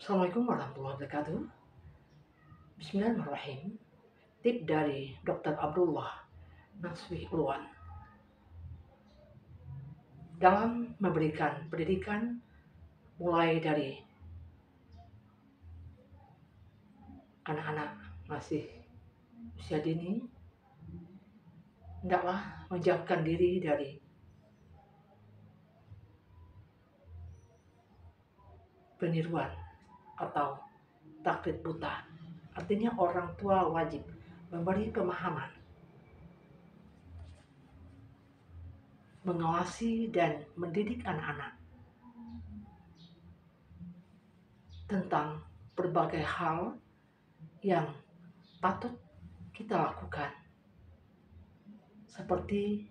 Assalamualaikum warahmatullahi wabarakatuh. Bismillahirrahmanirrahim. Tip dari Dr. Abdullah Naswi Ulwan dalam memberikan pendidikan mulai dari anak-anak masih usia dini, hendaklah menjauhkan diri dari peniruan atau taklid buta. Artinya orang tua wajib memberi pemahaman, mengawasi dan mendidik anak-anak tentang berbagai hal yang patut kita lakukan, seperti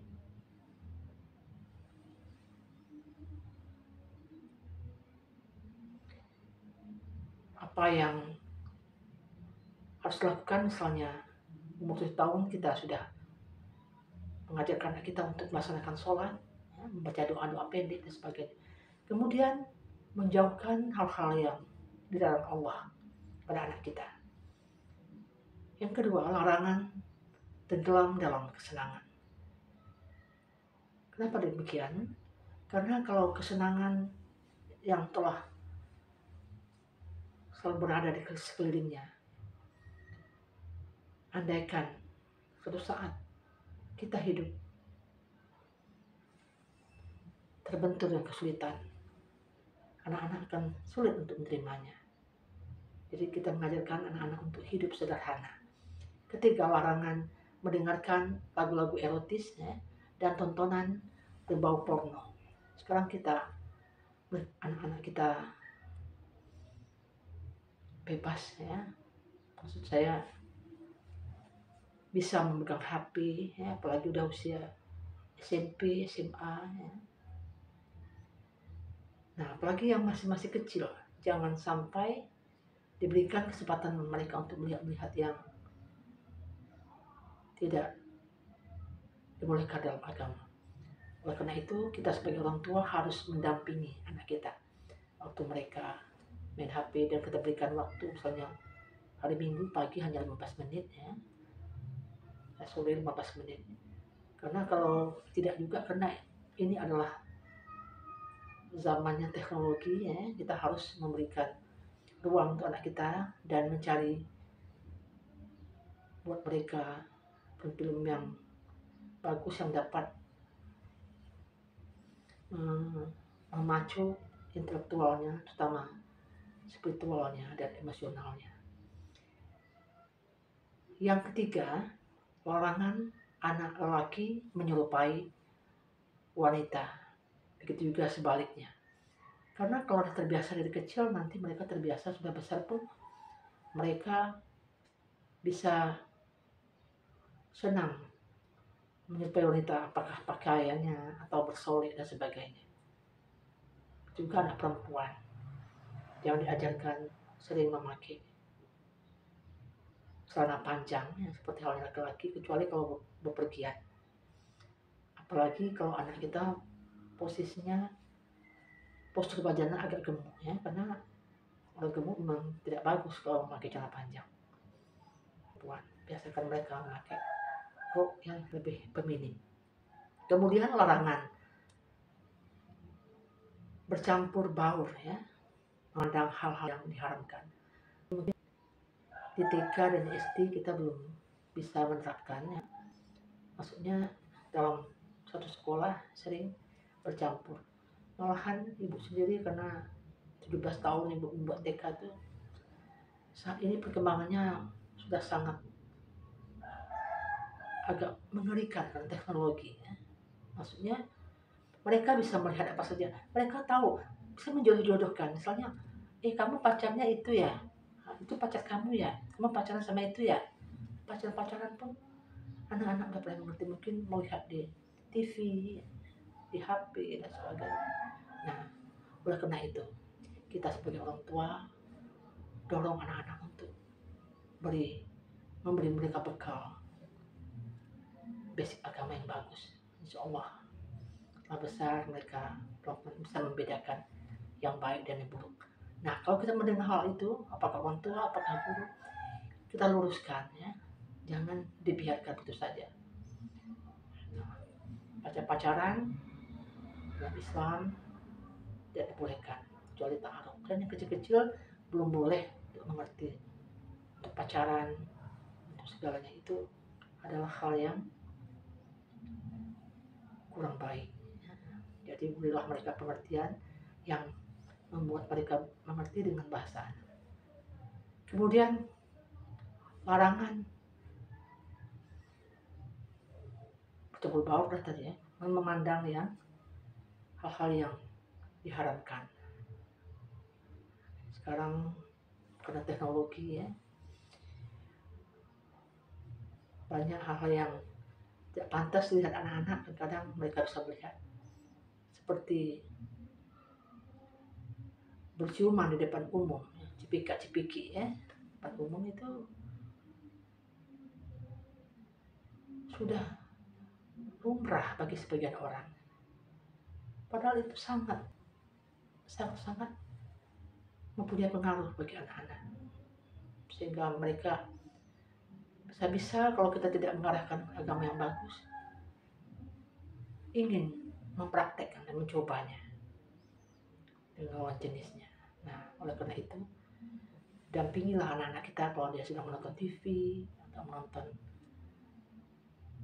apa yang harus dilakukan. Misalnya umur 7 tahun kita sudah mengajarkan anak kita untuk melaksanakan sholat, membaca doa-doa pendek dan sebagainya. Kemudian menjauhkan hal-hal yang dilarang Allah pada anak kita. Yang kedua, larangan tenggelam dalam kesenangan. Kenapa demikian? Karena kalau kesenangan yang telah selalu berada di sekelilingnya, andaikan suatu saat kita hidup terbentur dengan kesulitan, anak-anak akan sulit untuk menerimanya. Jadi kita mengajarkan anak-anak untuk hidup sederhana. Ketiga, larangan mendengarkan lagu-lagu erotis dan tontonan berbau porno. Sekarang anak-anak kita bebas maksud saya bisa memegang HP apalagi udah usia SMP, SMA Nah, apalagi yang masih kecil, jangan sampai diberikan kesempatan mereka untuk melihat yang tidak dibolehkan dalam agama. Oleh karena itu, kita sebagai orang tua harus mendampingi anak kita waktu mereka main HP, dan kita berikan waktu, misalnya hari Minggu pagi hanya 15 menit sore 15 menit. Karena kalau tidak juga, karena ini adalah zamannya teknologi kita harus memberikan ruang untuk anak kita dan mencari buat mereka film-film yang bagus yang dapat memacu intelektualnya, terutama spiritualnya dan emosionalnya. Yang ketiga, larangan anak lelaki menyerupai wanita. Begitu juga sebaliknya. Karena kalau terbiasa dari kecil, nanti mereka terbiasa sudah besar pun mereka bisa senang menyerupai wanita, apakah pakaiannya atau bersolek dan sebagainya. Juga anak perempuan yang diajarkan sering memakai celana panjang seperti halnya laki-laki, kecuali kalau bepergian. Apalagi kalau anak kita posisinya postur badannya agak gemuk karena orang gemuk memang tidak bagus kalau memakai celana panjang. Biasakan mereka memakai rok yang lebih feminim. Kemudian larangan bercampur baur memandang hal-hal yang diharamkan. Kemudian di TK dan SD kita belum bisa menerapkannya. Maksudnya dalam satu sekolah sering bercampur. Malahan ibu sendiri, karena 17 tahun ibu membuat TK itu, saat ini perkembangannya sudah sangat agak mengerikan dengan teknologi Maksudnya mereka bisa melihat apa saja, mereka tahu, bisa menjodoh-jodohkan. Misalnya, kamu pacarnya itu ya, itu pacar kamu ya, kamu pacaran sama itu ya. Pacaran pun anak-anak udah pernah mengerti, mungkin melihat di TV, di HP dan sebagainya. Nah, oleh karena itu, kita sebagai orang tua dorong anak-anak untuk memberi mereka bekal basic agama yang bagus. Insya Allah setelah besar mereka bisa membedakan yang baik dan yang buruk. Nah, kalau kita mendengar hal itu, apakah orang tua, apakah guru, kita luruskan ya, jangan dibiarkan begitu saja. Pacaran dalam Islam tidak dibolehkan kecuali ta'aruf, dan yang kecil-kecil belum boleh untuk mengerti. Untuk pacaran, untuk segalanya itu adalah hal yang kurang baik. Jadi berilah mereka pengertian yang membuat mereka mengerti dengan bahasa. Kemudian larangan bercampur baur tadi ya, memandang yang hal-hal yang diharamkan. Sekarang karena teknologi ya, banyak hal-hal yang tidak pantas dilihat anak-anak, kadang mereka bisa melihat seperti berciuman di depan umum, cipika-cipiki ya, depan umum itu sudah lumrah bagi sebagian orang. Padahal itu sangat mempunyai pengaruh bagi anak-anak, sehingga mereka bisa-bisa kalau kita tidak mengarahkan agama yang bagus, ingin mempraktekkan dan mencobanya dengan lawan jenisnya. Nah, oleh karena itu, dampingilah anak-anak kita kalau dia sedang menonton TV atau menonton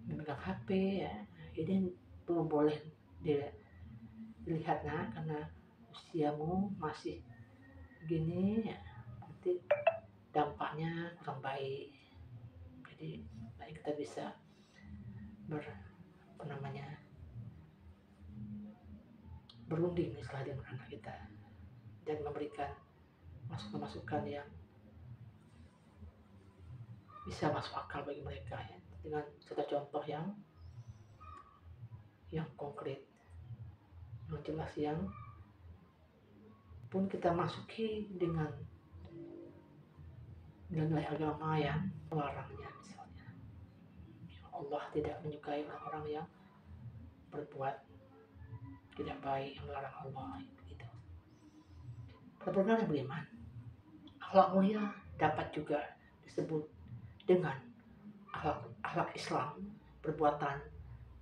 memegang HP ya. Ini belum boleh dilihat karena usiamu masih gini ya, nanti dampaknya kurang baik. Jadi baik kita bisa berunding istilah dengan anak kita dan memberikan masukan-masukan yang bisa masuk akal bagi mereka ya, dengan satu contoh yang konkret, yang jelas, yang pun kita masuki dengan nilai agama yang melarangnya. Misalnya Allah tidak menyukai orang-orang yang berbuat tidak baik, yang melarang Allah gitu. Benar-benar yang beriman, akhlak mulia dapat juga disebut dengan akhlak Islam, perbuatan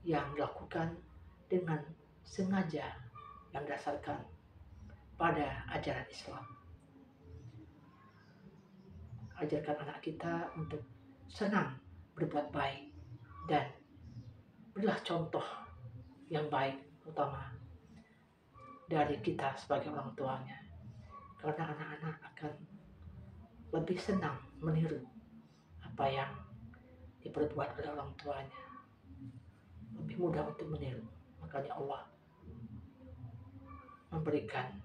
yang dilakukan dengan sengaja yang berdasarkan pada ajaran Islam. Ajarkan anak kita untuk senang berbuat baik dan berilah contoh yang baik, utama dari kita sebagai orang tuanya, karena anak-anak akan lebih senang meniru apa yang diperbuat oleh orang tuanya, lebih mudah untuk meniru. Makanya Allah memberikan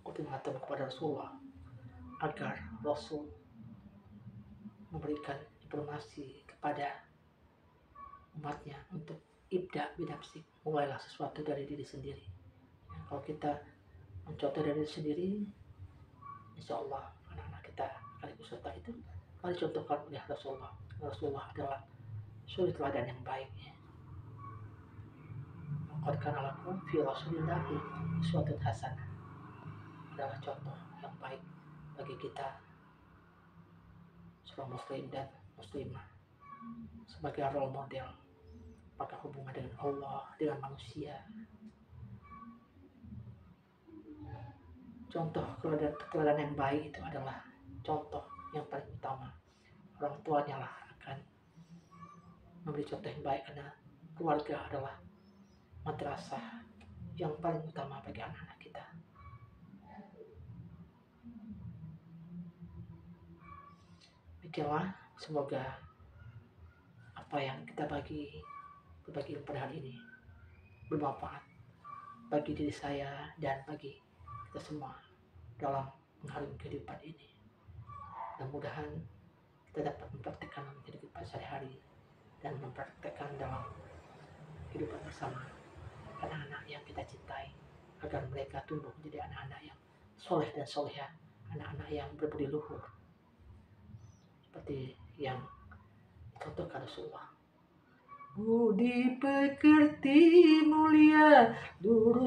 ultimatum kepada Rasulullah agar Rasul memberikan informasi kepada umatnya untuk ibda binafsik, mulailah sesuatu dari diri sendiri. Kalau kita mencontoh dari diri sendiri, insya Allah anak-anak kita akan ikut serta itu, akan dicontohkan oleh Rasulullah. Rasulullah adalah suri teladan yang baik. Qad kana lakum fi Rasulillahi uswatun hasanah, adalah contoh yang baik bagi kita seorang muslim dan muslimah sebagai role model pada hubungan dengan Allah, dengan manusia. Contoh keteladanan yang baik itu adalah contoh yang paling utama. Orang tuanya lah akan memberi contoh yang baik, karena keluarga adalah madrasah yang paling utama bagi anak-anak kita. Demikianlah, semoga apa yang kita berbagi pada hari ini bermanfaat bagi diri saya dan bagi kita semua dalam menghargai kehidupan ini. Mudah-mudahan kita dapat mempraktekkan kehidupan sehari-hari dan mempraktekkan dalam kehidupan bersama anak-anak yang kita cintai, agar mereka tumbuh menjadi anak-anak yang soleh dan solehah, anak-anak yang berbudi luhur seperti yang dicontohkan Rasulullah. Budi pekerti mulia, lurus